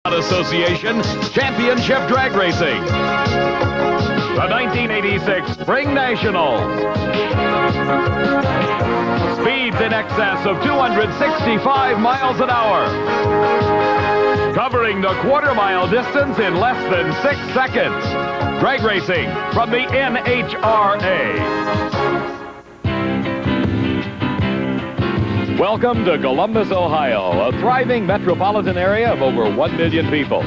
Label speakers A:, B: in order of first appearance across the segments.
A: Association Championship Drag Racing. The 1986 Springnationals. Speeds in excess of 265 miles an hour. Covering the quarter-mile distance in less than 6 seconds. Drag racing from the NHRA. Welcome to Columbus, Ohio, a thriving metropolitan area of over 1 million people.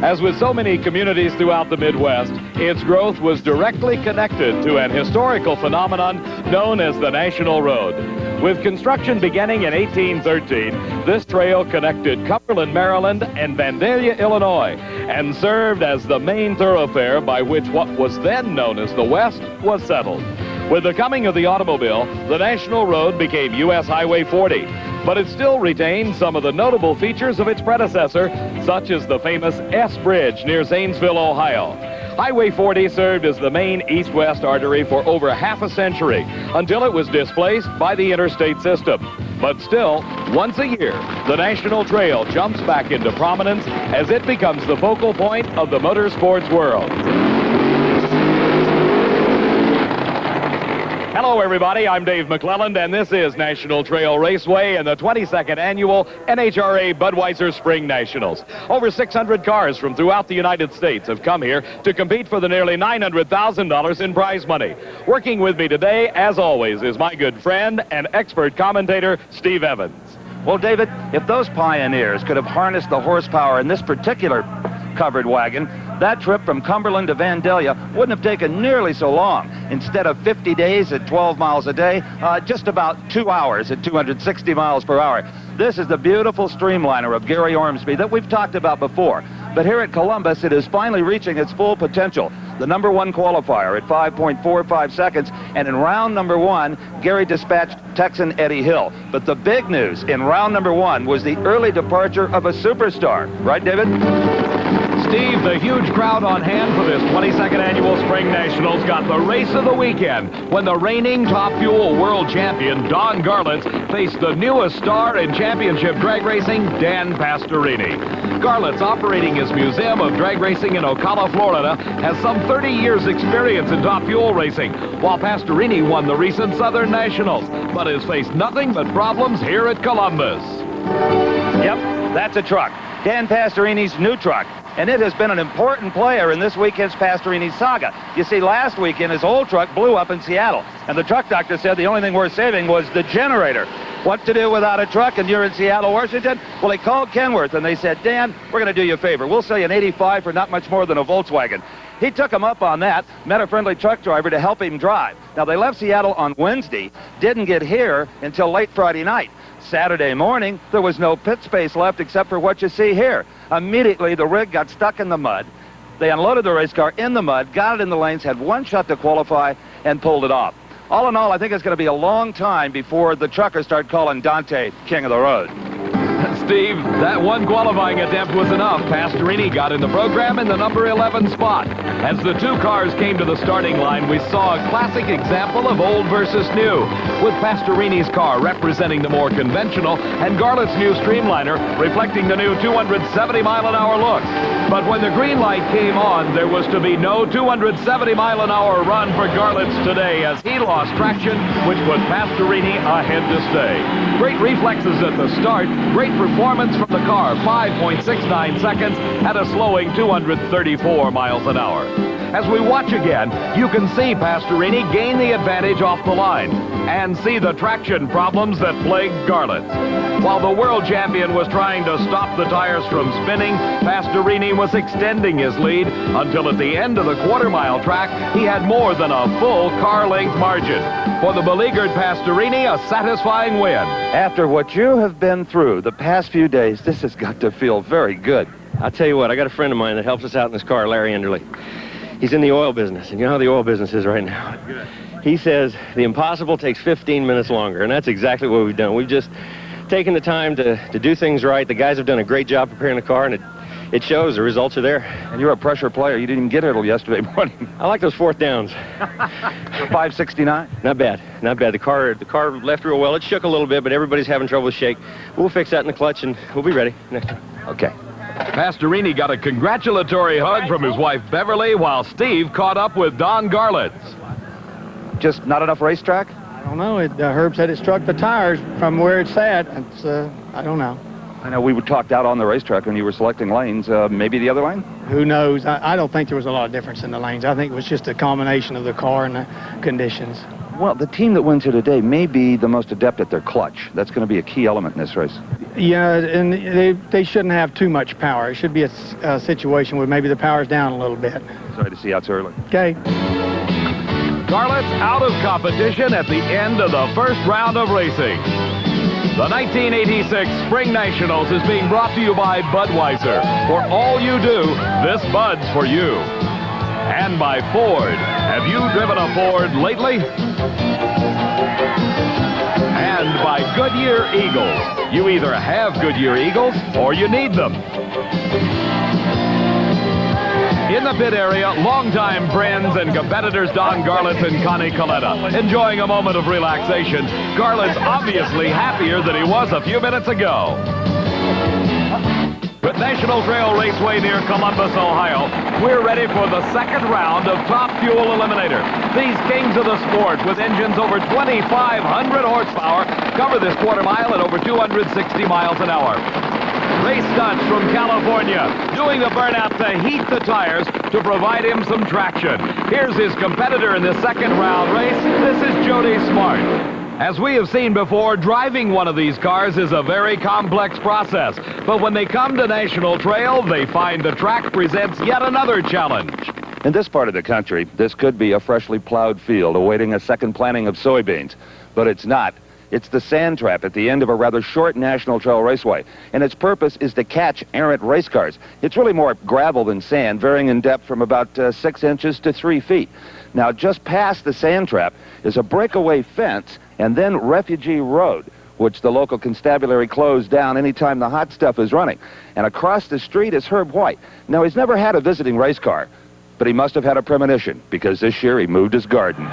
A: As with so many communities throughout the Midwest, its growth was directly connected to an historical phenomenon known as the National Road. With construction beginning in 1813, this trail connected Cumberland, Maryland, and Vandalia, Illinois, and served as the main thoroughfare by which what was then known as the West was settled. With the coming of the automobile, the National Road became U.S. Highway 40, but it still retained some of the notable features of its predecessor, such as the famous S Bridge near Zanesville, Ohio. Highway 40 served as the main east-west artery for over half a century, until it was displaced by the interstate system. But still, once a year, the National Trail jumps back into prominence as it becomes the focal point of the motorsports world. Hello, everybody. I'm Dave McClelland, and this is National Trail Raceway and the 22nd annual NHRA Budweiser Spring Nationals. Over 600 cars from throughout the United States have come here to compete for the nearly $900,000 in prize money. Working with me today, as always, is my good friend and expert commentator, Steve Evans.
B: Well, David, if those pioneers could have harnessed the horsepower in this particular covered wagon, that trip from Cumberland to Vandalia wouldn't have taken nearly so long. Instead of 50 days at 12 miles a day, just about 2 hours at 260 miles per hour. This is the beautiful streamliner of Gary Ormsby that we've talked about before. But here at Columbus, it is finally reaching its full potential. The #1 qualifier at 5.45 seconds, and in round number 1, Gary dispatched Texan Eddie Hill. But the big news in round number 1 was the early departure of a superstar. Right, David?
A: Steve, the huge crowd on hand for this 22nd annual Spring Nationals got the race of the weekend when the reigning Top Fuel world champion, Don Garlits, faced the newest star in championship drag racing, Dan Pastorini. Garlits, operating his museum of drag racing in Ocala, Florida, has some 30 years experience in Top Fuel racing, while Pastorini won the recent Southern Nationals, but has faced nothing but problems here at Columbus.
B: Yep, that's a truck. Dan Pastorini's new truck. And it has been an important player in this weekend's Pastorini saga. You see, last weekend his old truck blew up in Seattle, and the truck doctor said the only thing worth saving was the generator. What to do without a truck, and you're in Seattle, Washington? Well, he called Kenworth, and they said, Dan, we're going to do you a favor. We'll sell you an 85 for not much more than a Volkswagen. He took him up on that, met a friendly truck driver to help him drive. Now, they left Seattle on Wednesday, didn't get here until late Friday night. Saturday morning, there was no pit space left except for what you see here. Immediately, the rig got stuck in the mud. They unloaded the race car in the mud, got it in the lanes, had one shot to qualify, and pulled it off. All in all, I think it's going to be a long time before the truckers start calling Dante king of the road.
A: Steve, that one qualifying attempt was enough. Pastorini got in the program in the number 11 spot. As the two cars came to the starting line, we saw a classic example of old versus new, with Pastorini's car representing the more conventional and Garlits' new streamliner reflecting the new 270-mile-an-hour look. But when the green light came on, there was to be no 270-mile-an-hour run for Garlits today, as he lost traction, which put Pastorini ahead to stay. Great reflexes at the start, great performance from the car, 5.69 seconds at a slowing 234 miles an hour. As we watch again, you can see Pastorini gain the advantage off the line and see the traction problems that plagued Garlits. While the world champion was trying to stop the tires from spinning, Pastorini was extending his lead until at the end of the quarter-mile track, he had more than a full car-length margin. For the beleaguered Pastorini, a satisfying win.
B: After what you have been through the past few days, this has got to feel very good.
C: I'll tell you what, I got a friend of mine that helps us out in this car, Larry Enderley. He's in the oil business, and you know how the oil business is right now. He says the impossible takes 15 minutes longer, and that's exactly what we've done. We've just taken the time to do things right. The guys have done a great job preparing the car, and it shows. The results are there.
B: And you're a pressure player. You didn't even get here till yesterday morning.
C: I like those fourth downs.
B: For 569?
C: Not bad. Not bad. The car left real well. It shook a little bit, but everybody's having trouble with shake. We'll fix that in the clutch, and we'll be ready next time.
B: Okay.
A: Pastorini got a congratulatory hug from his wife Beverly, while Steve caught up with Don Garlits.
B: Just not enough racetrack?
D: I don't know. Herb said it struck the tires from where it's at. I don't know.
B: I know we talked out on the racetrack when you were selecting lanes. Maybe the other lane?
D: Who knows? I don't think there was a lot of difference in the lanes. I think it was just a combination of the car and the conditions.
B: Well, the team that wins here today may be the most adept at their clutch. That's going to be a key element in this race.
D: Yeah, and they shouldn't have too much power. It should be a situation where maybe the power's down a little bit.
B: Sorry to see you out so early.
D: Okay.
A: Garlits out of competition at the end of the first round of racing. The 1986 Springnationals is being brought to you by Budweiser. For all you do, this Bud's for you. And by Ford. Have you driven a Ford lately? And by Goodyear Eagles. You either have Goodyear Eagles or you need them. In the pit area, longtime friends and competitors Don Garlits and Connie Coletta enjoying a moment of relaxation. Garlits obviously happier than he was a few minutes ago. With National Trail Raceway near Columbus, Ohio, we're ready for the second round of Top Fuel Eliminator. These kings of the sport with engines over 2,500 horsepower cover this quarter mile at over 260 miles an hour. Ray Stutz from California, doing the burnout to heat the tires to provide him some traction. Here's his competitor in the second round race. This is Jody Smart. As we have seen before, driving one of these cars is a very complex process. But when they come to National Trail, they find the track presents yet another challenge.
B: In this part of the country, this could be a freshly plowed field awaiting a second planting of soybeans. But it's not. It's the sand trap at the end of a rather short National Trail Raceway, and its purpose is to catch errant race cars. It's really more gravel than sand, varying in depth from about 6 inches to 3 feet. Now, just past the sand trap is a breakaway fence and then Refugee Road, which the local constabulary closed down anytime the hot stuff is running. And across the street is Herb White. Now, he's never had a visiting race car, but he must have had a premonition, because this year he moved his garden.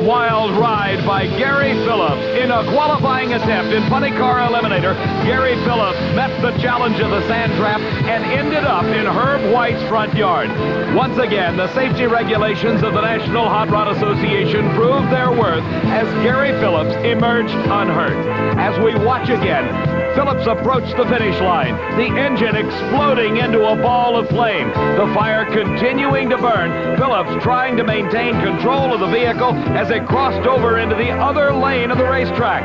A: Wild ride by Gary Phillips. In a qualifying attempt in Funny Car Eliminator, Gary Phillips met the challenge of the sand trap and ended up in Herb White's front yard. Once again, the safety regulations of the National Hot Rod Association proved their worth as Gary Phillips emerged unhurt. As we watch again, Phillips approached the finish line, the engine exploding into a ball of flame, the fire continuing to burn, Phillips trying to maintain control of the vehicle as it crossed over into the other lane of the racetrack.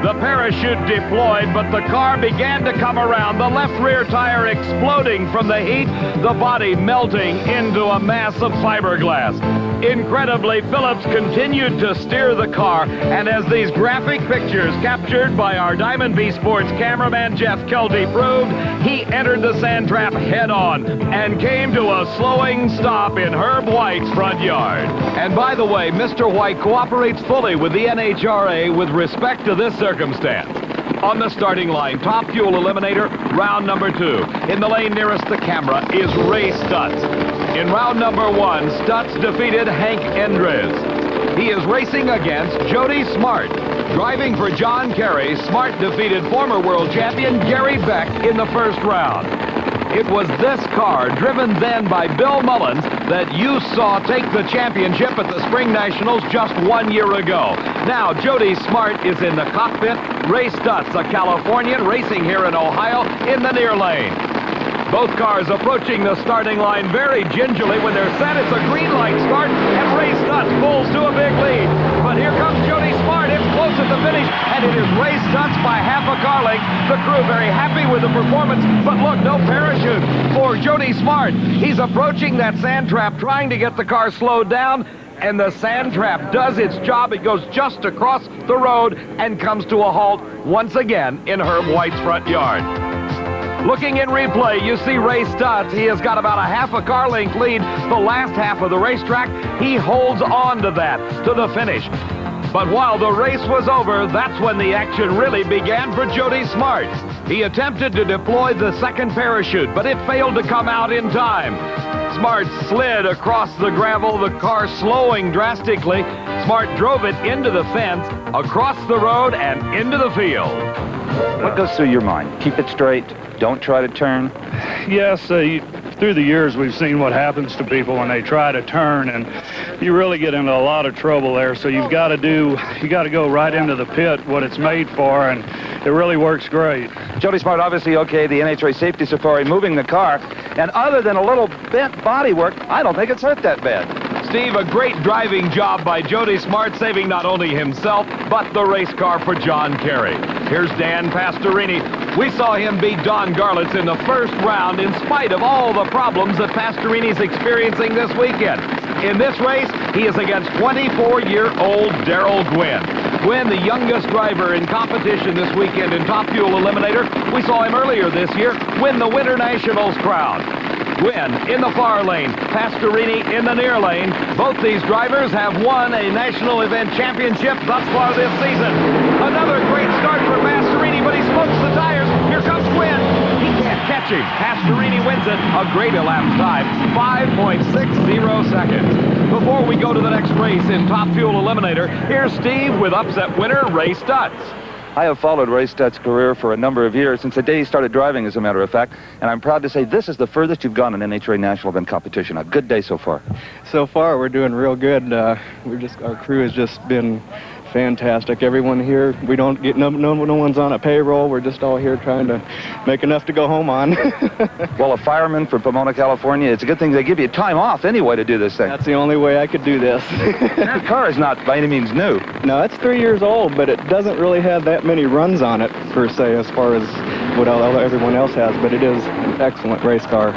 A: The parachute deployed, but the car began to come around, the left rear tire exploding from the heat, the body melting into a mass of fiberglass. Incredibly, Phillips continued to steer the car, and as these graphic pictures captured by our Diamond V Sports cameraman Jeff Kelty proved, he entered the sand trap head-on and came to a slowing stop in Herb White's front yard. And by the way, Mr. White cooperates fully with the NHRA with respect to this circumstance. On the starting line, Top Fuel Eliminator, round number 2. In the lane nearest the camera is Ray Stutz. In round number 1, Stutz defeated Hank Endres. He is racing against Jody Smart. Driving for John Kerry, Smart defeated former world champion Gary Beck in the first round. It was this car, driven then by Bill Mullins, that you saw take the championship at the Springnationals just 1 year ago. Now, Jody Smart is in the cockpit. Ray Stutz, a Californian, racing here in Ohio in the near lane. Both cars approaching the starting line very gingerly. When they're set, it's a green light start, and Ray Stutz pulls to a big lead. But here comes Jody Smart. It's close at the finish, and it is Ray Stutz by half a car length. The crew very happy with the performance, but look, no parachute for Jody Smart. He's approaching that sand trap, trying to get the car slowed down, and the sand trap does its job. It goes just across the road and comes to a halt once again in Herb White's front yard. Looking in replay, you see Ray Stutz. He has got about a half a car length lead the last half of the racetrack. He holds on to that to the finish. But while the race was over, that's when the action really began for Jody Smart. He attempted to deploy the second parachute, but it failed to come out in time. Smart slid across the gravel, the car slowing drastically. Smart drove it into the fence, across the road, and into the field.
B: What goes through your mind? Keep it straight. Don't try to turn.
E: Yes, through the years we've seen what happens to people when they try to turn, and you really get into a lot of trouble there. So you got to go right into the pit, what it's made for, and it really works great.
B: Jody Smart obviously okay, the NHRA safety safari moving the car, and other than a little bent bodywork, I don't think it's hurt that bad.
A: Steve, a great driving job by Jody Smart, saving not only himself, but the race car for John Kerry. Here's Dan Pastorini. We saw him beat Don Garlits in the first round in spite of all the problems that Pastorini's experiencing this weekend. In this race, he is against 24-year-old Darrell Gwynn. Gwynn, the youngest driver in competition this weekend in Top Fuel Eliminator. We saw him earlier this year win the Winter Nationals crown. Gwynn in the far lane, Pastorini in the near lane. Both these drivers have won a national event championship thus far this season. Another great start for Pastorini, but he smokes the tires. Here comes Gwynn. He can't catch him. Pastorini wins it. A great elapsed time, 5.60 seconds. Before we go to the next race in Top Fuel Eliminator, here's Steve with upset winner Ray Stutz.
B: I have followed Ray Stutz's career for a number of years, since the day he started driving, as a matter of fact, and I'm proud to say this is the furthest you've gone in NHRA national event competition. A good day so far.
C: So far, we're doing real good. Our crew has just been fantastic. Everyone here, we don't get no one's on a payroll. We're just all here trying to make enough to go home on.
B: Well, a fireman from Pomona, California, it's a good thing they give you time off anyway to do this thing.
C: That's the only way I could do this.
B: That car is not by any means new.
C: No, it's 3 years old, but it doesn't really have that many runs on it, per se, as far as what everyone else has, but it is an excellent race car.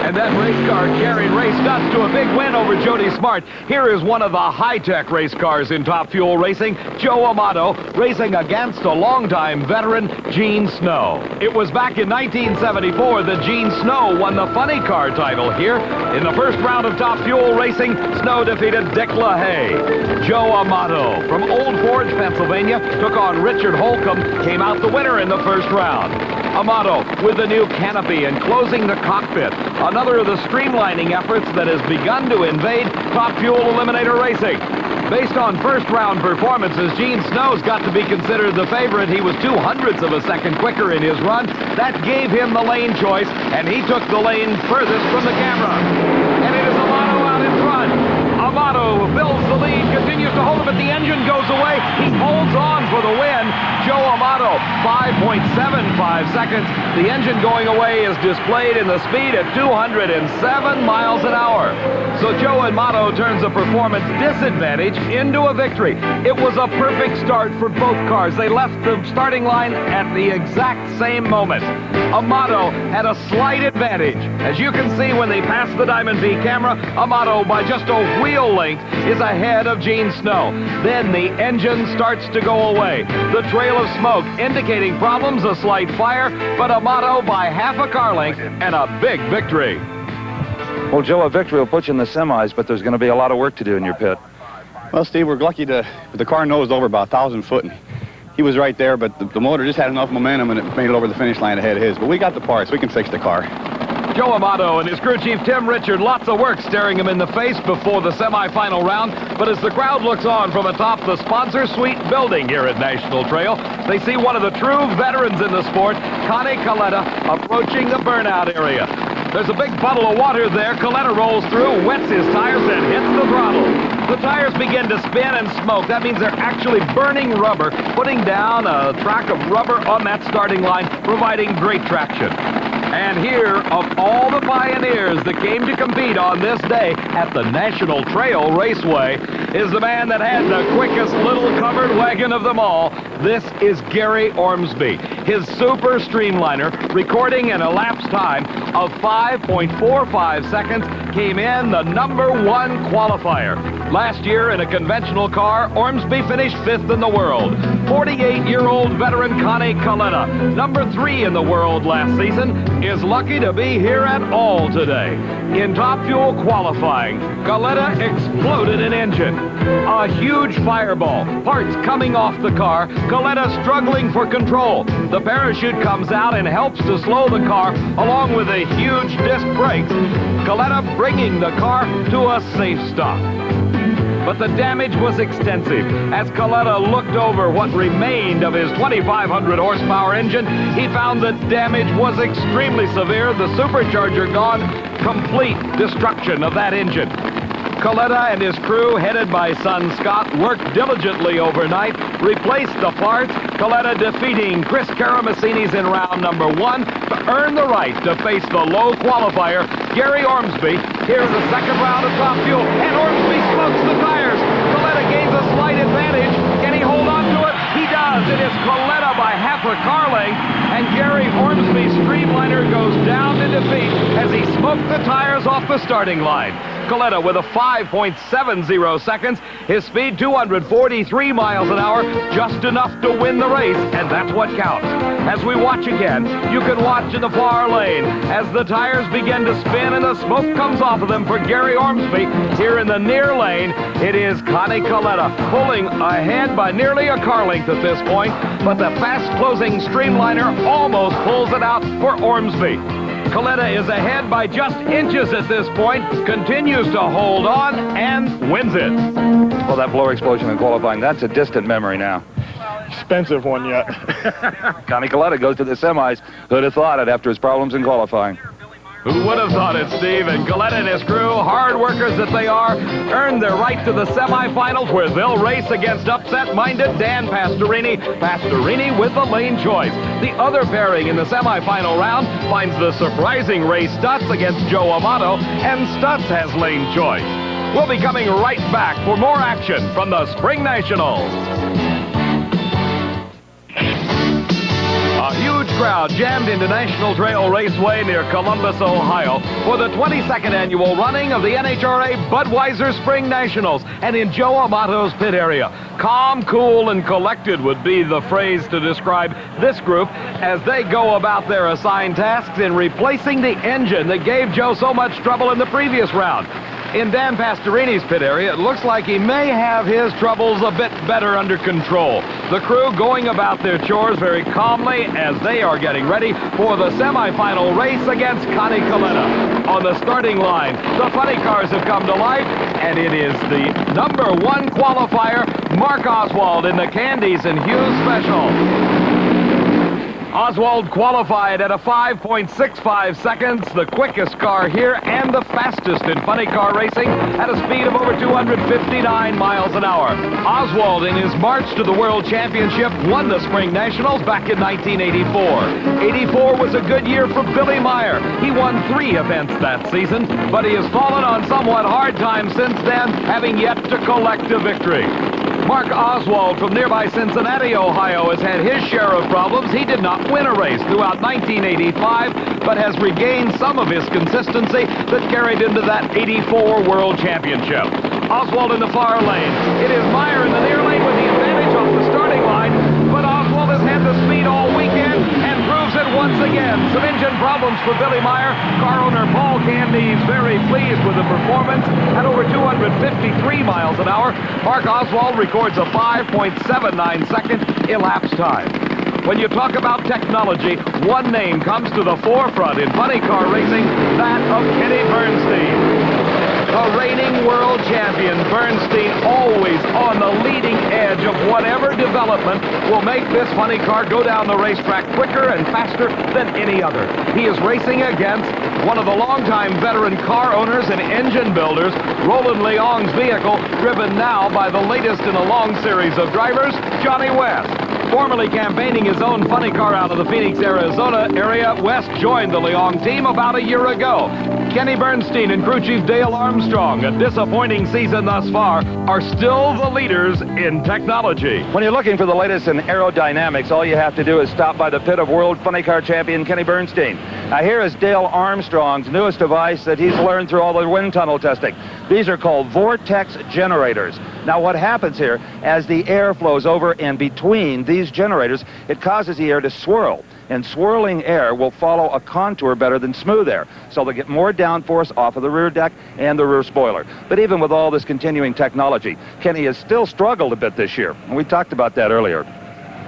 A: And that race car carried Ray Stutz to a big win over Jody Smart. Here is one of the high-tech race cars in Top Fuel racing, Joe Amato, racing against a longtime veteran, Gene Snow. It was back in 1974 that Gene Snow won the funny car title here. In the first round of Top Fuel racing, Snow defeated Dick LaHaye. Joe Amato from Old Forge, Pennsylvania, took on Richard Holcomb, came out the winner in the first round. Amato with the new canopy and closing the cockpit. Another of the streamlining efforts that has begun to invade Top Fuel Eliminator racing. Based on first-round performances, Gene Snow's got to be considered the favorite. He was 0.02 of a second quicker in his run. That gave him the lane choice, and he took the lane furthest from the camera. And it is Amato out in front. Amato builds the lead, continues to hold him, but the engine goes away. He holds on for the win. Joe Amato, 5.75 seconds. The engine going away is displayed in the speed at 207 miles an hour. So Joe Amato turns a performance disadvantage into a victory. It was a perfect start for both cars. They left the starting line at the exact same moment. Amato had a slight advantage. As you can see when they pass the Diamond V camera, Amato by just a wheel length is ahead of Gene Snow. Then the engine starts to go away. The trail of smoke indicating problems, a slight fire, but Amato by half a car length and a big victory.
B: Well, Joe, a victory will put you in the semis, but there's going to be a lot of work to do in your pit.
F: Well, Steve, we're lucky the car nosed over about 1,000 foot. And he was right there, but the motor just had enough momentum and it made it over the finish line ahead of his. But we got the parts. We can fix the car.
A: Joe Amato and his crew chief Tim Richard, lots of work staring him in the face before the semifinal round. But as the crowd looks on from atop the sponsor suite building here at National Trail, they see one of the true veterans in the sport, Connie Coletta, approaching the burnout area. There's a big puddle of water there. Coletta rolls through, wets his tires, and hits the throttle. The tires begin to spin and smoke. That means they're actually burning rubber, putting down a track of rubber on that starting line, providing great traction. And here, of all the pioneers that came to compete on this day at the National Trail Raceway, is the man that had the quickest little covered wagon of them all. This is Gary Ormsby. His Super Streamliner, recording an elapsed time of 5.45 seconds, came in the #1 qualifier. Last year, in a conventional car, Ormsby finished 5th in the world. 48-year-old veteran Connie Coletta, number 3 in the world last season, is lucky to be here at all today. In Top Fuel qualifying, Coletta exploded an engine. A huge fireball, parts coming off the car, Coletta struggling for control. The parachute comes out and helps to slow the car, along with a huge disc brakes. Coletta bringing the car to a safe stop. But the damage was extensive. As Coletta looked over what remained of his 2,500 horsepower engine, he found that damage was extremely severe. The supercharger gone, complete destruction of that engine. Coletta and his crew, headed by son Scott, worked diligently overnight, replaced the parts, Coletta defeating Chris Karamessinis in round number 1 to earn the right to face the low qualifier, Gary Ormsby, here in the second round of Top Fuel. And Ormsby smokes the tires. Coletta gains a slight advantage. Can he hold on to it? He does. It is Coletta by half a car length, and Gary Ormsby's Streamliner goes down to defeat as he smoked the tires off the starting line. Coletta with a 5.70 seconds, his speed 243 miles an hour, just enough to win the race, and that's what counts. As we watch again, you can watch in the far lane as the tires begin to spin and the smoke comes off of them for Gary Ormsby. Here in the near lane, it is Connie Coletta pulling ahead by nearly a car length at this point, but the fast-closing Streamliner almost pulls it out for Ormsby. Coletta is ahead by just inches at this point, continues to hold on, and wins it.
B: Well, that blower explosion in qualifying, that's a distant memory now.
G: Expensive one yet.
B: Connie Coletta goes to the semis. Who'd have thought it after his problems in qualifying?
A: Who would have thought it, Steve? And Coletta and his crew, hard workers that they are, earned their right to the semifinals where they'll race against upset-minded Dan Pastorini. Pastorini with the lane choice. The other pairing in the semifinal round finds the surprising Ray Stutz against Joe Amato, and Stutz has lane choice. We'll be coming right back for more action from the Springnationals. A huge crowd jammed into National Trail Raceway near Columbus, Ohio for the 22nd annual running of the NHRA Budweiser Springnationals, and in Joe Amato's pit area. Calm, cool, and collected would be the phrase to describe this group as they go about their assigned tasks in replacing the engine that gave Joe so much trouble in the previous round. In Dan Pastorini's pit area, it looks like he may have his troubles a bit better under control. The crew going about their chores very calmly as they are getting ready for the semifinal race against Connie Coletta. On the starting line, the funny cars have come to life, and it is the number 1 qualifier, Mark Oswald, in the Candies and Hughes Special. Oswald qualified at a 5.65 seconds, the quickest car here and the fastest in funny car racing at a speed of over 259 miles an hour. Oswald, in his march to the World Championship, won the Springnationals back in 1984. 84 was a good year for Billy Meyer. He won 3 events that season, but he has fallen on somewhat hard times since then, having yet to collect a victory. Mark Oswald from nearby Cincinnati, Ohio, has had his share of problems. He did not win a race throughout 1985, but has regained some of his consistency that carried into that 84 World Championship. Oswald in the far lane. It is Meyer in the near lane with the advantage off the starting line, but Oswald has had the speed all weekend and proves it once again. Some engine problems for Billy Meyer. Car owner Paul Candy is very pleased with the performance at over 253 miles an hour. Mark Oswald records a 5.79 second elapsed time. When you talk about technology, one name comes to the forefront in funny car racing, that of Kenny Bernstein. The reigning world champion, Bernstein, always on the leading edge of whatever development will make this funny car go down the racetrack quicker and faster than any other. He is racing against one of the longtime veteran car owners and engine builders, Roland Leong's vehicle, driven now by the latest in a long series of drivers, Johnny West. Formerly campaigning his own funny car out of the Phoenix, Arizona area, West joined the Leong team about a year ago. Kenny Bernstein and crew chief Dale Armstrong, a disappointing season thus far, are still the leaders in technology.
B: When you're looking for the latest in aerodynamics, all you have to do is stop by the pit of world funny car champion Kenny Bernstein. Now here is Dale Armstrong's newest device that he's learned through all the wind tunnel testing. These are called vortex generators. Now what happens here, as the air flows over and between these generators, it causes the air to swirl. And swirling air will follow a contour better than smooth air. So they'll get more downforce off of the rear deck and the rear spoiler. But even with all this continuing technology, Kenny has still struggled a bit this year. And we talked about that earlier.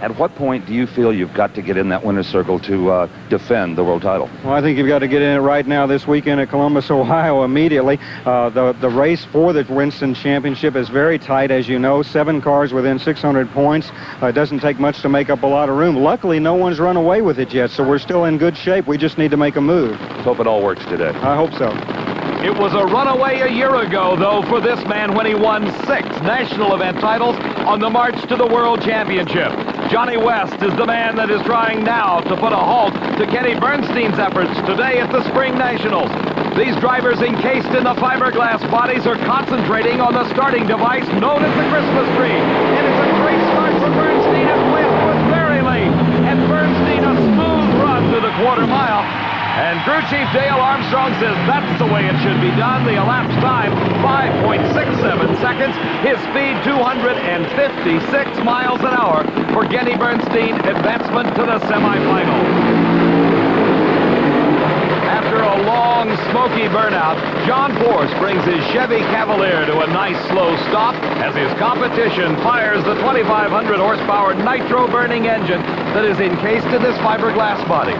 B: At what point do you feel you've got to get in that winner's circle to defend the world title?
H: Well, I think you've got to get in it right now this weekend at Columbus, Ohio, immediately. The race for the Winston Championship is very tight, as you know. 7 cars within 600 points. It doesn't take much to make up a lot of room. Luckily, no one's run away with it yet, so we're still in good shape. We just need to make a move.
B: Let's hope it all works today.
H: I hope so.
A: It was a runaway a year ago, though, for this man when he won 6 national event titles on the march to the World Championship. Johnny West is the man that is trying now to put a halt to Kenny Bernstein's efforts today at the Springnationals. These drivers encased in the fiberglass bodies are concentrating on the starting device known as the Christmas tree. And it's a great start for Bernstein as West was very late. And Bernstein a smooth run to the quarter mile. And crew chief Dale Armstrong says that's the way it should be done. The elapsed time, 5.67 seconds. His speed, 256 miles an hour for Kenny Bernstein, advancement to the semifinal. After a long, smoky burnout, John Force brings his Chevy Cavalier to a nice, slow stop as his competition fires the 2,500 horsepower nitro-burning engine that is encased in this fiberglass body.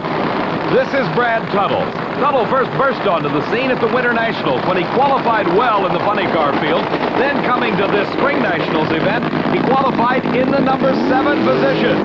A: This is Brad Tuttle. Tuttle first burst onto the scene at the Winter Nationals when he qualified well in the funny car field. Then coming to this Spring Nationals event, he qualified in the number 7 position.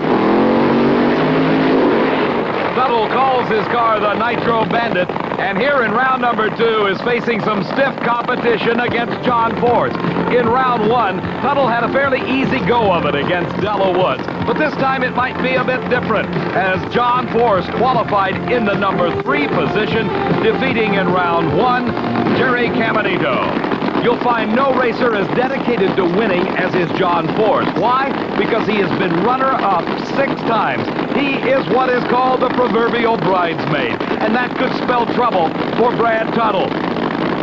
A: Tuttle calls his car the Nitro Bandit, and here in round number 2 is facing some stiff competition against John Force. In round 1, Tuttle had a fairly easy go of it against Della Woods, but this time it might be a bit different, as John Force qualified in the number 3 position, defeating in round 1 Jerry Caminito. You'll find no racer as dedicated to winning as is John Force. Why? Because he has been runner-up 6 times. He is what is called the proverbial bridesmaid, and that could spell trouble for Brad Tuttle.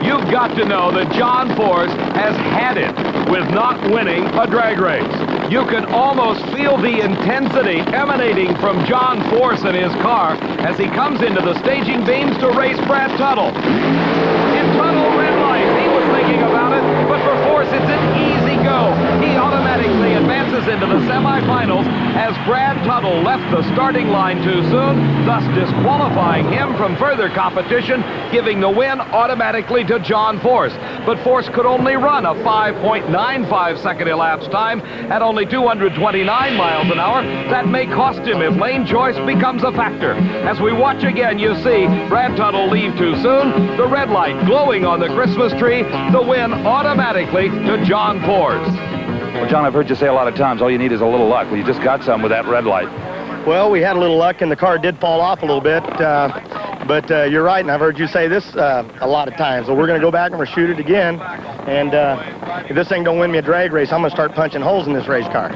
A: You've got to know that John Force has had it with not winning a drag race. You can almost feel the intensity emanating from John Force in his car as he comes into the staging beams to race Brad Tuttle. In Tuttle red light, he was thinking about it, but for Force it's an easy go. He automatically advances into the semifinals as Brad Tuttle left the starting line too soon, thus disqualifying him from further competition, giving the win automatically to John Force. But Force could only run a 5.95 second elapsed time at only 229 miles an hour. That may cost him if lane choice becomes a factor. As we watch again, you see Brad Tuttle leave too soon, the red light glowing on the Christmas tree, the win automatically to John Force.
B: Well, John, I've heard you say a lot of times, all you need is a little luck. Well, you just got some with that red light.
G: Well, we had a little luck, and the car did fall off a little bit. But you're right, and I've heard you say this a lot of times. So we're going to go back and we're shoot it again. And if this thing don't win me a drag race, I'm going to start punching holes in this race car.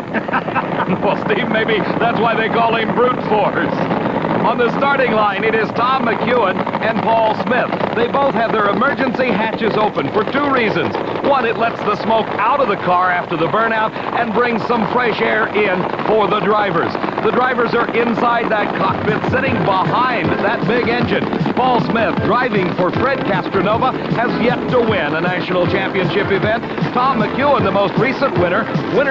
A: Well, Steve, maybe that's why they call him Brute Force. On the starting line, it is Tom McEwen and Paul Smith. They both have their emergency hatches open for 2 reasons. One, it lets the smoke out of the car after the burnout and brings some fresh air in for the drivers. The drivers are inside that cockpit, sitting behind that big engine. Paul Smith, driving for Fred Castronova, has yet to win a national championship event. Tom McEwen, the most recent winner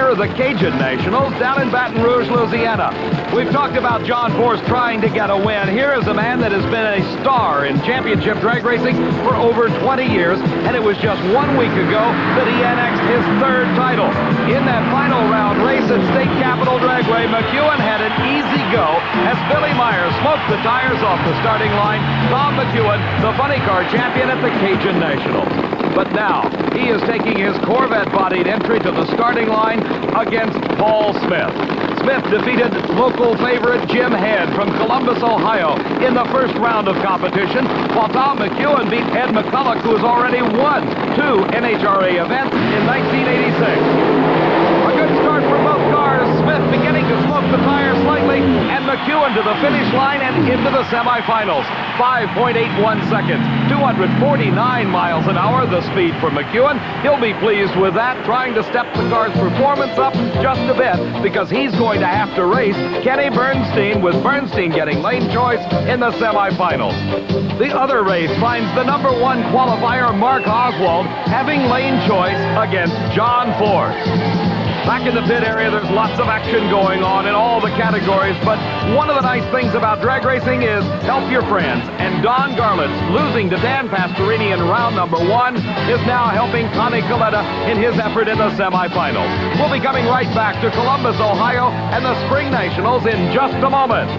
A: of the Cajun Nationals down in Baton Rouge, Louisiana. We've talked about John Force trying to get a win. Here is a man that has been a star in championship drag racing for over 20 years, and it was just 1 week ago that he annexed his 3rd title. In that final round race at State Capitol Dragway, McEwen had an easy go as Billy Myers smoked the tires off the starting line. Tom McEwen, the funny car champion at the Cajun Nationals. But now, he is taking his Corvette-bodied entry to the starting line against Paul Smith. Smith defeated local favorite Jim Head from Columbus, Ohio in the first round of competition, while Tom McEwen beat Ed McCulloch, who has already won 2 NHRA events in 1986. A good start for both cars. Smith beginning to smoke the tires slightly, and McEwen to the finish line and into the semifinals. 5.81 seconds, 249 miles an hour, the speed for McEwen. He'll be pleased with that, trying to step the car's performance up just a bit, because he's going to have to race Kenny Bernstein, with Bernstein getting lane choice in the semifinals. The other race finds the number 1 qualifier, Mark Oswald, having lane choice against John Ford. Back in the pit area, there's lots of action going on in all the categories, but one of the nice things about drag racing is help your friends. And Don Garlits, losing to Dan Pastorini in round number 1, is now helping Connie Coletta in his effort in the semifinals. We'll be coming right back to Columbus, Ohio, and the Springnationals in just a moment.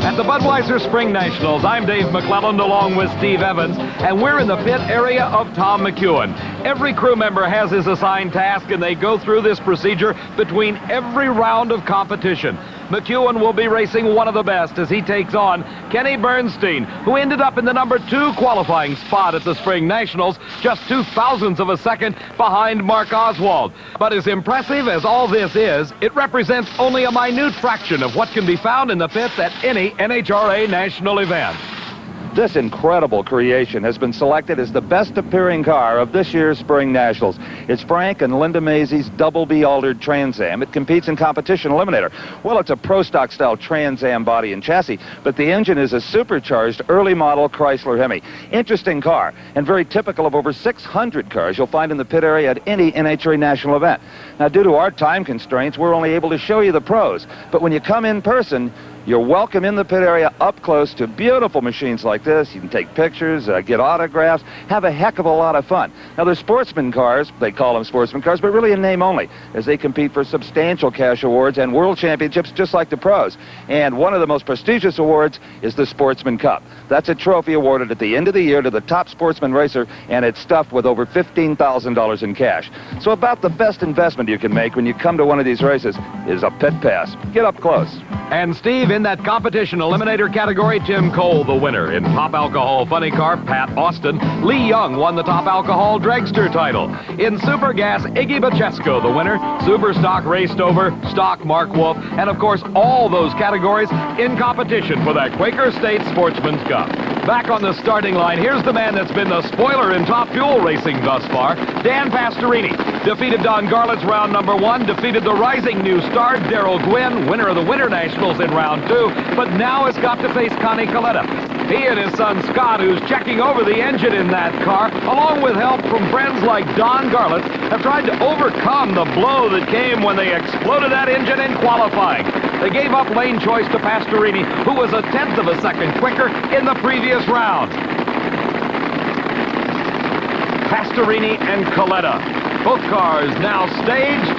A: At the Budweiser Springnationals, I'm Dave McClelland along with Steve Evans, and we're in the pit area of Tom McEwen. Every crew member has his assigned task, and they go through this procedure between every round of competition. McEwen will be racing one of the best as he takes on Kenny Bernstein, who ended up in the number 2 qualifying spot at the Springnationals, just 0.02 of a second behind Mark Oswald. But as impressive as all this is, it represents only a minute fraction of what can be found in the pits at any NHRA national event.
B: This incredible creation has been selected as the best appearing car of this year's Spring Nationals. It's Frank and Linda Maisie's Double B altered Trans Am. It competes in Competition Eliminator. Well, it's a Pro Stock style Trans Am body and chassis, but the engine is a supercharged early model Chrysler Hemi. Interesting car, and very typical of over 600 cars you'll find in the pit area at any NHRA national event. Now, due to our time constraints, we're only able to show you the pros, but when you come in person, you're welcome in the pit area up close to beautiful machines like this. You can take pictures, get autographs, have a heck of a lot of fun. Now, they're sportsman cars. They call them sportsman cars, but really in name only, as they compete for substantial cash awards and world championships just like the pros. And one of the most prestigious awards is the Sportsman Cup. That's a trophy awarded at the end of the year to the top sportsman racer, and it's stuffed with over $15,000 in cash. So about the best investment you can make when you come to one of these races is a pit pass. Get up close.
A: And Steve, in that competition eliminator category, Tim Cole, the winner. In top alcohol funny car, Pat Austin. Lee Young won the top alcohol dragster title. In super gas, Iggy Bachesco, the winner. Super stock, raced over, stock, Mark Wolf, and of course all those categories in competition for that Quaker State Sportsman's Cup. Back on the starting line, here's the man that's been the spoiler in Top Fuel racing thus far, Dan Pastorini. Defeated Don Garlits round number 1, defeated the rising new star, Darrell Gwynn, winner of the Winter Nationals in round 2, but now has got to face Connie Coletta. He and his son Scott, who's checking over the engine in that car, along with help from friends like Don Garlits, have tried to overcome the blow that came when they exploded that engine in qualifying. They gave up lane choice to Pastorini, who was 1/10 of a second quicker in the previous round. Pastorini and Coletta, both cars now staged.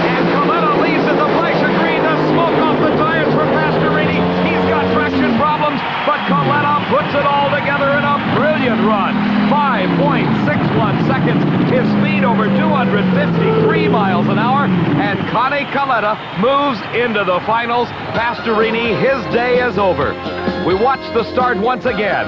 A: And Coletta leaves at the flash of green. The smoke off the tires for Pastorini. He's got traction problems, but Coletta puts it all together in a brilliant run. 5.61 seconds. His speed over 253 miles an hour. And Connie Coletta moves into the finals. Pastorini, his day is over. We watch the start once again.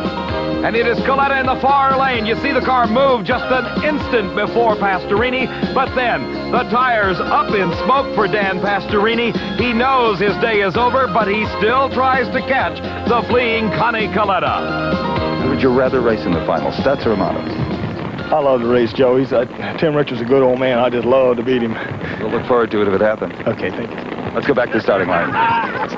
A: And it is Coletta in the far lane. You see the car move just an instant before Pastorini, but then the tires up in smoke for Dan Pastorini. He knows his day is over, but he still tries to catch the fleeing Connie Coletta.
B: Who would you rather race in the finals, Stutz or Amato?
G: I love to race Joe. Tim Richards is a good old man. I just love to beat him.
B: We'll look forward to it if it happens.
G: Okay, thank you.
B: Let's go back to the starting line.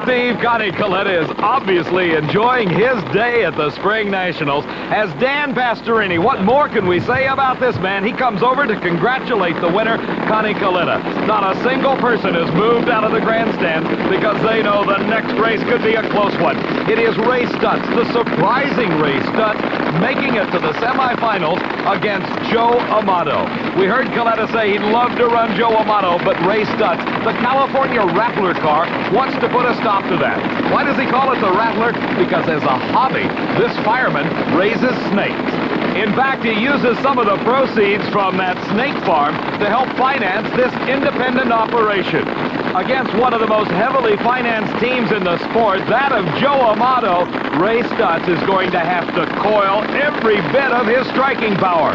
A: Steve, Connie Coletta is obviously enjoying his day at the Spring Nationals. As Dan Pastorini, what more can we say about this man? He comes over to congratulate the winner, Connie Coletta. Not a single person has moved out of the grandstand because they know the next race could be a close one. It is Ray Stutz, the surprising Ray Stutz, making it to the semifinals against Joe Amato. We heard Coletta say he'd love to run Joe Amato, but Ray Stutz, the California Rattler car, wants to put a stop to that. Why does he call it the Rattler? Because as a hobby, this fireman raises snakes. In fact, he uses some of the proceeds from that snake farm to help finance this independent operation. Against one of the most heavily financed teams in the sport, that of Joe Amato, Ray Stutz is going to have to coil every bit of his striking power.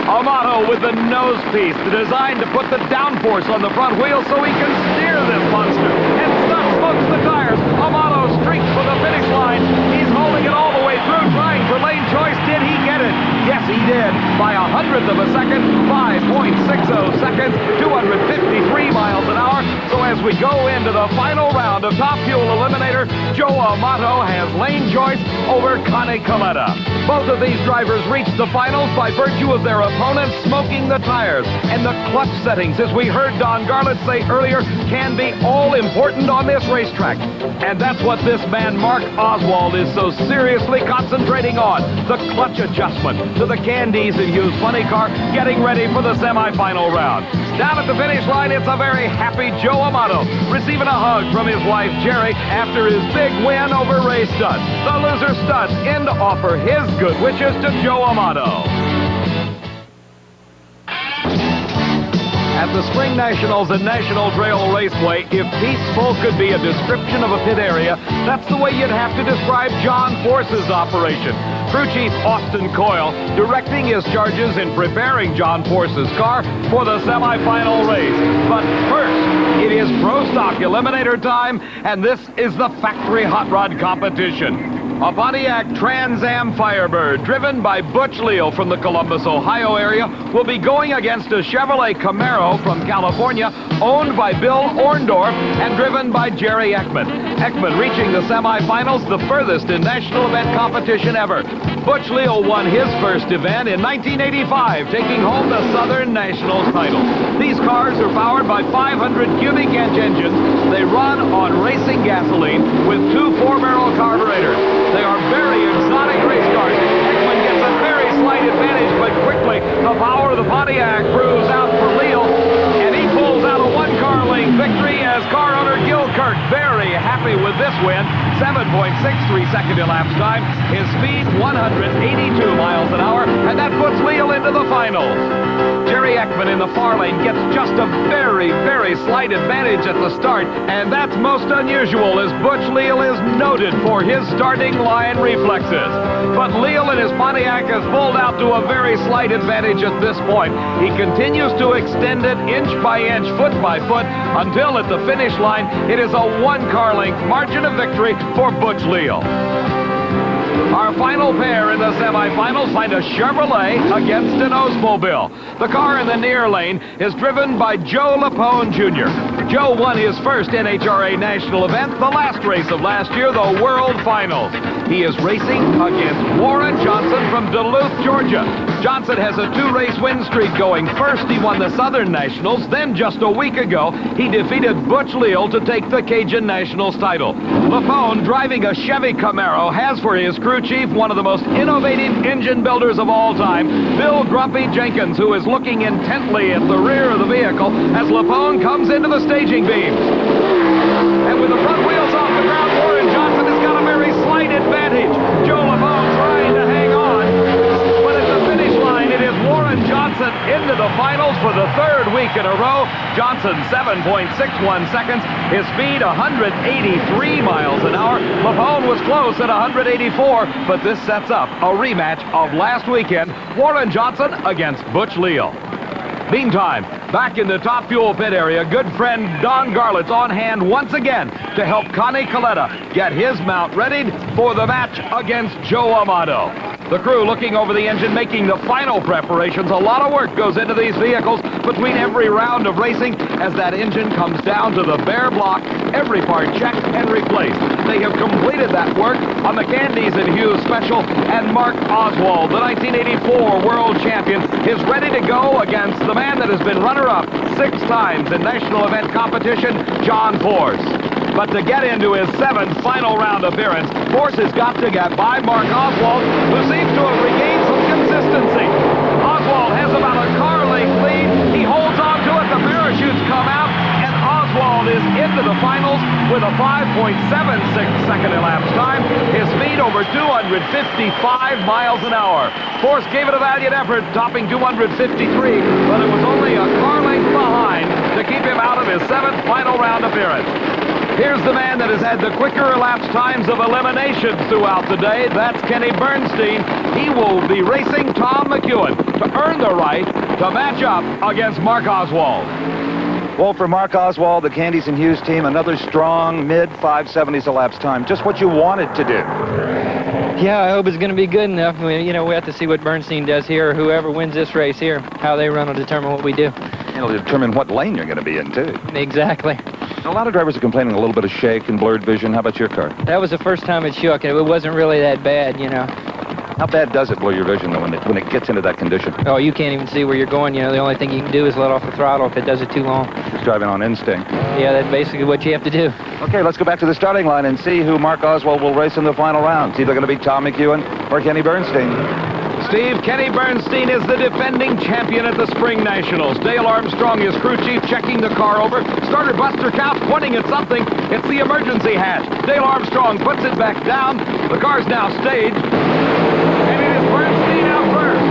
A: Amato with the nose piece designed to put the downforce on the front wheel so he can steer this monster. And Stutz smokes the tires. Amato streaks for the finish line. He's holding it all the way through, trying for lane choice. Did he get it? Yes, he did. By 1/100 of a second, 5.60 seconds, 253 miles an hour. So as we go into the final round of Top Fuel Eliminator, Joe Amato has lane choice over Connie Coletta. Both of these drivers reached the finals by virtue of their opponents smoking the tires. And the clutch settings, as we heard Don Garlits say earlier, can be all important on this racetrack. And that's what this man, Mark Oswald, is so seriously concentrating on. The clutch adjustment to the Candies and Hughes funny car, getting ready for the semifinal round. Down at the finish line, it's a very happy Joe Amato, receiving a hug from his wife, Jerry, after his big win over Ray Stutz. The loser Stutz in to offer his good wishes to Joe Amato. At the Spring Nationals at National Trail Raceway, if peaceful could be a description of a pit area, that's the way you'd have to describe John Force's operation. Crew Chief Austin Coyle directing his charges in preparing John Force's car for the semifinal race. But first, it is Pro Stock Eliminator time, and this is the factory hot rod competition. A Pontiac Trans Am Firebird, driven by Butch Leal from the Columbus, Ohio area, will be going against a Chevrolet Camaro from California, owned by Bill Orndorff and driven by Jerry Ekman. Ekman reaching the semifinals, the furthest in national event competition ever. Butch Leal won his first event in 1985, taking home the Southern Nationals title. These cars are powered by 500 cubic inch engines. They run on racing gasoline with two 4-barrel carburetors. They are very exotic race cars. Ekman gets a very slight advantage, but quickly the power of the Pontiac proves out for Leal, and he pulls out a one-car length victory as car owner Gil Kirk very happy with this win. 7.63 second elapsed time. His speed 182 miles an hour, and that puts Leal into the finals. Jerry Ekman in the far lane gets just a very, very slight advantage at the start, and that's most unusual as Butch Leal is noted for his starting line reflexes. But Leal in his Pontiac has pulled out to a very slight advantage at this point. He continues to extend it inch by inch, foot by foot, until at the finish line, it is a one-car length margin of victory for Butch Leal. Our final pair in the semifinals find a Chevrolet against an Oldsmobile. The car in the near lane is driven by Joe Lapone Jr. Joe won his first NHRA national event, the last race of last year, the World Finals. He is racing against Warren Johnson from Duluth, Georgia. Johnson has a 2-race win streak going. First, he won the Southern Nationals. Then, just a week ago, he defeated Butch Leal to take the Cajun Nationals title. Lapone, driving a Chevy Camaro, has for his crew chief one of the most innovative engine builders of all time, Bill Grumpy Jenkins, who is looking intently at the rear of the vehicle as Lapone comes into the staging beams. And with the front wheels off the ground, Warren Johnson has got a very slight advantage. Joe Lapone trying to hang on. But at the finish line, it is Warren Johnson into the finals for the third week in a row. Johnson 7.61 seconds. His speed 183 miles an hour. Lapone was close at 184, but this sets up a rematch of last weekend. Warren Johnson against Butch Leal. Meantime, back in the Top Fuel pit area, good friend Don Garlits on hand once again to help Connie Coletta get his mount readied for the match against Joe Amato. The crew looking over the engine, making the final preparations. A lot of work goes into these vehicles between every round of racing as that engine comes down to the bare block, every part checked and replaced. They have completed that work on the Candies and Hughes Special, and Mark Oswald, the 1984 world champion, is ready to go against the man that has been runner-up 6 times in national event competition, John Force. But to get into his 7th final round appearance, Force has got to get by Mark Oswald, who seems to have regained some consistency. Oswald has about a car length lead. He holds on to it. The parachutes come out, and Oswald is into the finals with a 5.76-second elapsed time. His speed over 255 miles an hour. Force gave it a valiant effort, topping 253, but it was only a car length behind to keep him out of his 7th final round appearance. Here's the man that has had the quicker elapsed times of eliminations throughout the day. That's Kenny Bernstein. He will be racing Tom McEwen to earn the right to match up against Mark Oswald.
B: Well, for Mark Oswald, the Candies and Hughes team, another strong mid-570s elapsed time. Just what you wanted to do.
I: Yeah, I hope it's going to be good enough. We have to see what Bernstein does here. Whoever wins this race here, how they run will determine what we do.
B: It'll determine what lane you're going to be in, too.
I: Exactly.
B: A lot of drivers are complaining a little bit of shake and blurred vision. How about your car?
I: That was the first time it shook, and it wasn't really that bad,
B: How bad does it blur your vision, though, when it gets into that condition?
I: Oh, you can't even see where you're going. The only thing you can do is let off the throttle if it does it too long.
B: Just driving on instinct.
I: Yeah, that's basically what you have to do.
B: Okay, let's go back to the starting line and see who Mark Oswald will race in the final round. It's either going to be Tom McEwen or Kenny Bernstein.
A: Steve, Kenny Bernstein is the defending champion at the Spring Nationals. Dale Armstrong, his crew chief, checking the car over. Starter Buster Couch pointing at something. It's the emergency hatch. Dale Armstrong puts it back down. The car's now staged. And it is Bernstein out first.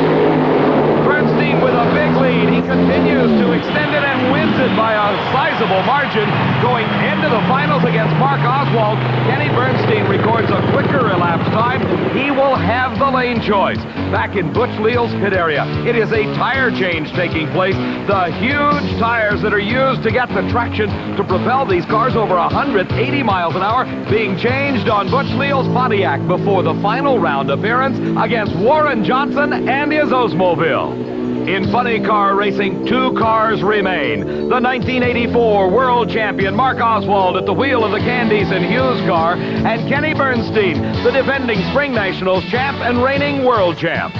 A: Bernstein with a big lead. He continues to extend it and wins it by a sizable margin. Going into the finals against Mark Oswald, Kenny Bernstein records a quicker elapsed time. He will have the lane choice. Back in Butch Leal's pit area, it is a tire change taking place. The huge tires that are used to get the traction to propel these cars over 180 miles an hour being changed on Butch Leal's Pontiac before the final round appearance against Warren Johnson and his Oldsmobile. In funny car racing, 2 cars remain. The 1984 world champion Mark Oswald at the wheel of the Candies and Hughes car, and Kenny Bernstein, the defending Spring Nationals champ and reigning world champ.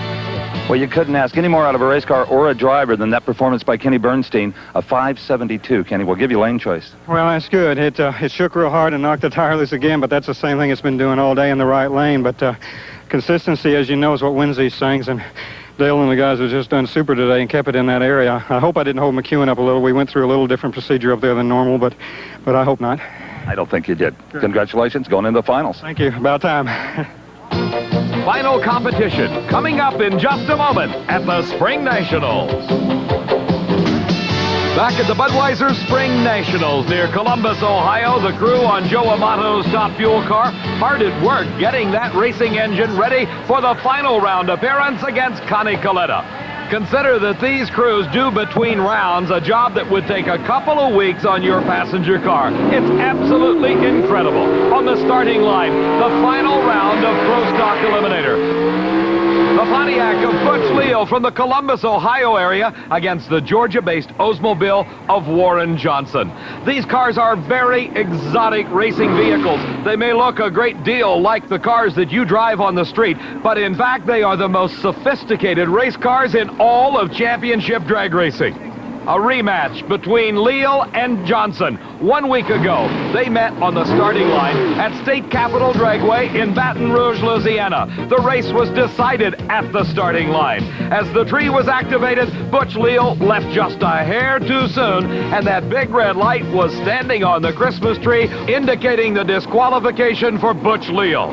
B: Well, you couldn't ask any more out of a race car or a driver than that performance by Kenny Bernstein, a 572. Kenny, we'll give you lane choice.
H: Well, that's good. It shook real hard and knocked the tire loose again, but that's the same thing it's been doing all day in the right lane. But consistency, as you know, is what wins these things, and Dale and the guys have just done super today and kept it in that area. I hope I didn't hold McEwen up a little. We went through a little different procedure up there than normal, but I hope not.
B: I don't think you did. Sure. Congratulations, going into the finals.
H: Thank you. About time.
A: Final competition coming up in just a moment at the Spring Nationals. Back at the Budweiser Spring Nationals near Columbus, Ohio, the crew on Joe Amato's top fuel car hard at work getting that racing engine ready for the final round appearance against Connie Coletta. Consider that these crews do between rounds a job that would take a couple of weeks on your passenger car. It's absolutely incredible. On the starting line, the final round of Pro Stock Eliminator. The Pontiac of Butch Leal from the Columbus, Ohio area against the Georgia-based Oldsmobile of Warren Johnson. These cars are very exotic racing vehicles. They may look a great deal like the cars that you drive on the street, but in fact they are the most sophisticated race cars in all of championship drag racing. A rematch between Leal and Johnson. 1 week ago, they met on the starting line at State Capitol Dragway in Baton Rouge, Louisiana. The race was decided at the starting line. As the tree was activated, Butch Leal left just a hair too soon, and that big red light was standing on the Christmas tree, indicating the disqualification for Butch Leal.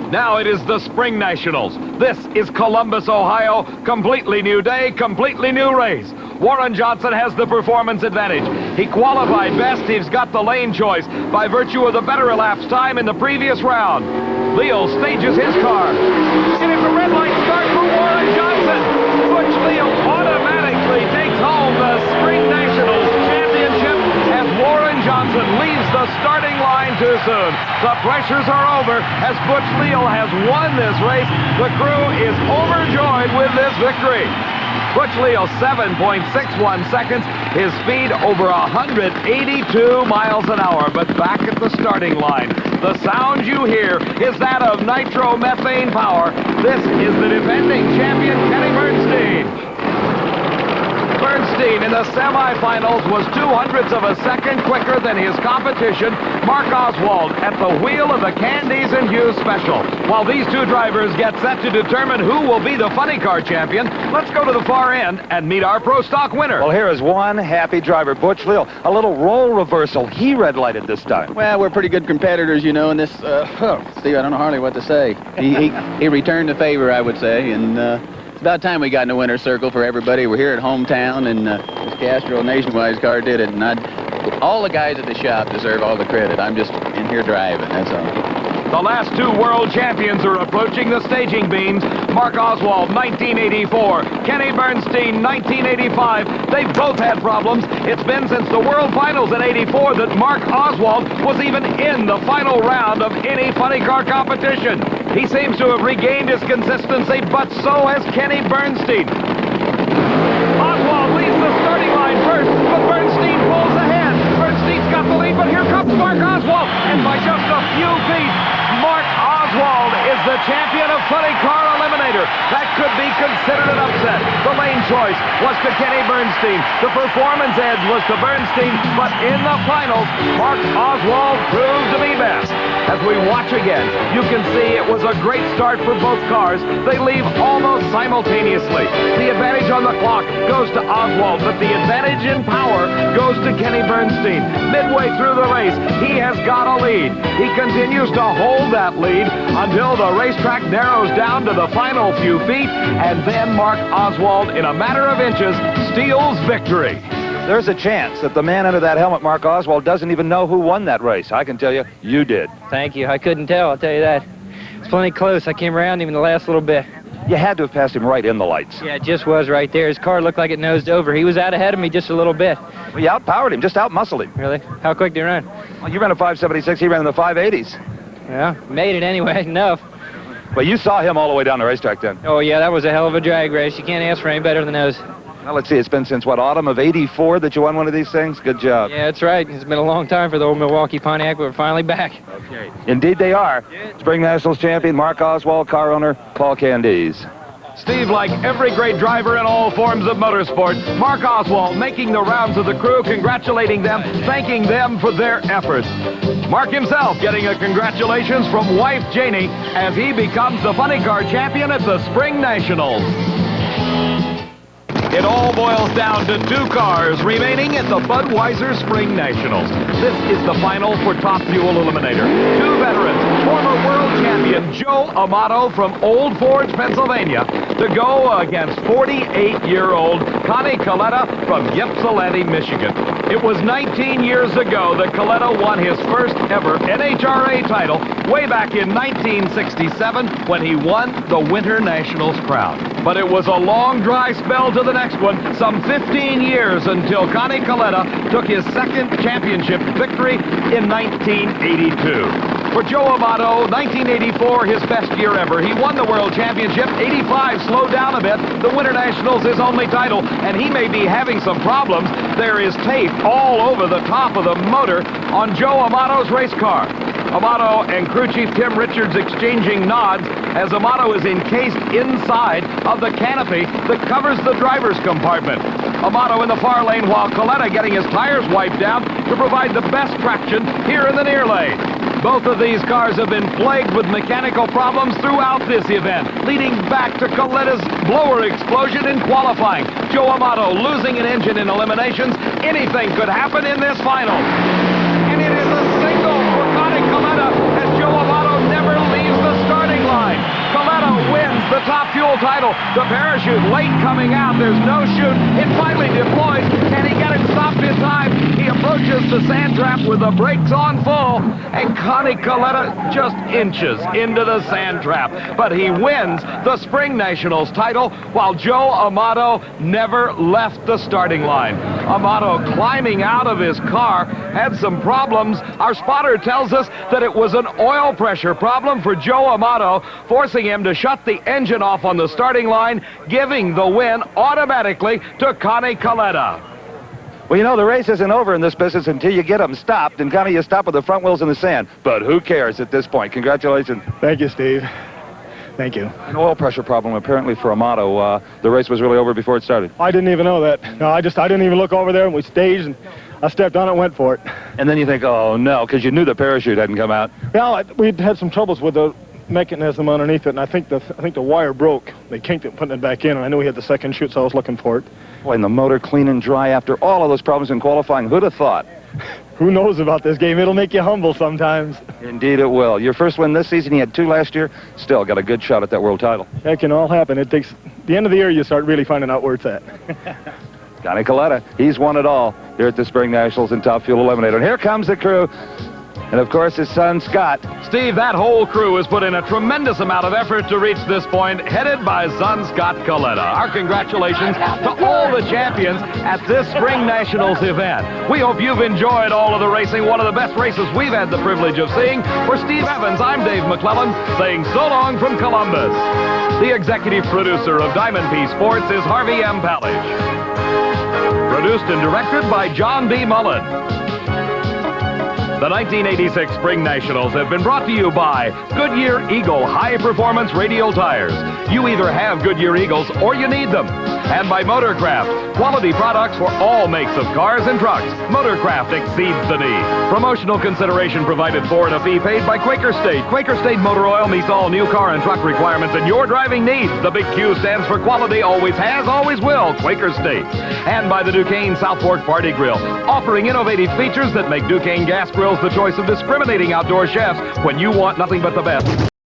A: Now it is the Spring Nationals. This is Columbus, Ohio. Completely new day, completely new race. Warren Johnson has the performance advantage. He qualified best. He's got the lane choice by virtue of the better elapsed time in the previous round. Leal stages his car. And it's a red light start for Warren Johnson. Butch Leal automatically takes home the Spring Nationals championship as Warren Johnson leaves the starting line too soon. The pressures are over as Butch Leal has won this race. The crew is overjoyed with this victory. Butch Leal, 7.61 seconds. His speed over 182 miles an hour. But back at the starting line, the sound you hear is that of nitromethane power. This is the defending champion, Kenny Bernstein. Bernstein in the the semifinals was 0.02 of a second quicker than his competition, Mark Oswald, at the wheel of the Candies and Hughes Special. While these two drivers get set to determine who will be the funny car champion, let's go to the far end and meet our Pro Stock winner.
B: Well, here is one happy driver, Butch Leal. A little role reversal. He red-lighted this time.
J: Well, we're pretty good competitors, you know, in this, Steve, I don't know hardly what to say. He returned the favor, I would say, and it's about time we got in the winner's circle for everybody. We're here at hometown, and this Castro Nationwide car did it, and all the guys at the shop deserve all the credit. I'm just in here driving, that's all.
A: The last two world champions are approaching the staging beams. Mark Oswald, 1984. Kenny Bernstein, 1985. They've both had problems. It's been since the World Finals in '84 that Mark Oswald was even in the final round of any funny car competition. He seems to have regained his consistency, but so has Kenny Bernstein. Oswald leads the starting line first, but Bernstein pulls ahead. Bernstein's got the lead, but here comes Mark Oswald, and by just a few feet, Mark Oswald is the champion of Funny Car Eliminator. That could be considered an upset. The lane choice was to Kenny Bernstein. The performance edge was to Bernstein, but in the finals, Mark Oswald proved to be best. As we watch again, you can see it was a great start for both cars. They leave almost simultaneously. The advantage on the clock goes to Oswald, but the advantage in power goes to Kenny Bernstein. Midway through the race, he has got a lead. He continues to hold that lead until the racetrack narrows down to the final few feet, and then Mark Oswald, in a matter of inches, steals victory.
B: There's a chance that the man under that helmet, Mark Oswald, doesn't even know who won that race. I can tell you, you did.
I: Thank you. I couldn't tell, I'll tell you that. It's plenty close. I came around him in the last little bit.
B: You had to have passed him right in the lights.
I: Yeah, it just was right there. His car looked like it nosed over. He was out ahead of me just a little bit.
B: Well, you outpowered him, just outmuscled him.
I: Really? How quick did he run?
B: Well, you ran a 576, he ran in the 580s.
I: Yeah, made it anyway, enough.
B: Well, you saw him all the way down the racetrack then.
I: Oh, yeah, that was a hell of a drag race. You can't ask for any better than those.
B: Well, let's see, it's been since, what, autumn of '84 that you won one of these things? Good job.
I: Yeah, that's right. It's been a long time for the old Milwaukee Pontiac, but we're finally back.
B: Okay. Indeed they are. Spring Nationals champion, Mark Oswald, car owner, Paul Candies.
A: Steve, like every great driver in all forms of motorsport, Mark Oswald making the rounds of the crew, congratulating them, thanking them for their efforts. Mark himself getting a congratulations from wife Janie as he becomes the funny car champion at the Spring Nationals. It all boils down to two cars remaining at the Budweiser Spring Nationals. This is the final for Top Fuel Eliminator. Two veterans, former world champion Joe Amato from Old Forge, Pennsylvania, to go against 48-year-old Connie Coletta from Ypsilanti, Michigan. It was 19 years ago that Coletta won his first ever NHRA title way back in 1967 when he won the Winter Nationals crown. But it was a long dry spell to the next one, some 15 years until Connie Coletta took his second championship victory in 1982. For Joe Amato, 1984, his best year ever. He won the World Championship. 85 slowed down a bit. The Winter Nationals his only title, and he may be having some problems. There is tape all over the top of the motor on Joe Amato's race car. Amato and crew chief Tim Richards exchanging nods as Amato is encased inside of the canopy that covers the driver's compartment. Amato in the far lane while Coletta getting his tires wiped down to provide the best traction here in the near lane. Both of these cars have been plagued with mechanical problems throughout this event, leading back to Coletta's blower explosion in qualifying. Joe Amato losing an engine in eliminations. Anything could happen in this final. And it is a single for Connie Coletta as Joe Amato never leaves the starting line. Coletta wins the Top Fuel title. The parachute late coming out. There's no chute. It finally deploys. Can he get it stopped in time? He approaches the sand trap with the brakes on full, and Connie Coletta just inches into the sand trap. But he wins the Spring Nationals title while Joe Amato never left the starting line. Amato climbing out of his car had some problems. Our spotter tells us that it was an oil pressure problem for Joe Amato, forcing him to shut the engine off on the starting line, giving the win automatically to Connie Coletta.
B: Well, you know, the race isn't over in this business until you get them stopped, and Connie, you stop with the front wheels in the sand. But who cares at this point? Congratulations.
D: Thank you, Steve.
G: Thank you.
B: An oil pressure problem apparently for Amato. The race was really over before it started.
G: I didn't even know that. No, I didn't even look over there, and we staged, and I stepped on it and went for it.
B: And then you think, oh no, because you knew the parachute hadn't come out.
G: Well, we'd had some troubles with the mechanism underneath it, and I think the wire broke. They kinked it, putting it back in, and I knew we had the second chute, so I was looking for it.
B: Boy, and the motor clean and dry after all of those problems in qualifying. Who'd have thought?
G: Who knows about this game? It'll make you humble sometimes.
B: Indeed it will. Your first win this season, you had 2 last year. Still got a good shot at that world title.
G: That can all happen. It takes the end of the year you start really finding out where it's at.
B: Johnny Coletta, he's won it all here at the Spring Nationals in Top Fuel Eliminator. And here comes the crew. And, of course, his son, Scott.
A: Steve, that whole crew has put in a tremendous amount of effort to reach this point, headed by son Scott Coletta. Our congratulations to all the champions at this Spring Nationals event. We hope you've enjoyed all of the racing, one of the best races we've had the privilege of seeing. For Steve Evans, I'm Dave McClellan, saying so long from Columbus. The executive producer of Diamond P Sports is Harvey M. Pallage. Produced and directed by John B. Mullen. The 1986 Spring Nationals have been brought to you by Goodyear Eagle High Performance Radial Tires. You either have Goodyear Eagles or you need them. And by Motorcraft, quality products for all makes of cars and trucks. Motorcraft exceeds the need. Promotional consideration provided for and a fee paid by Quaker State. Quaker State Motor Oil meets all new car and truck requirements and your driving needs. The big Q stands for quality, always has, always will. Quaker State. And by the Duquesne South Fork Party Grill, offering innovative features that make Duquesne gas grills the choice of discriminating outdoor chefs when you want nothing but the best.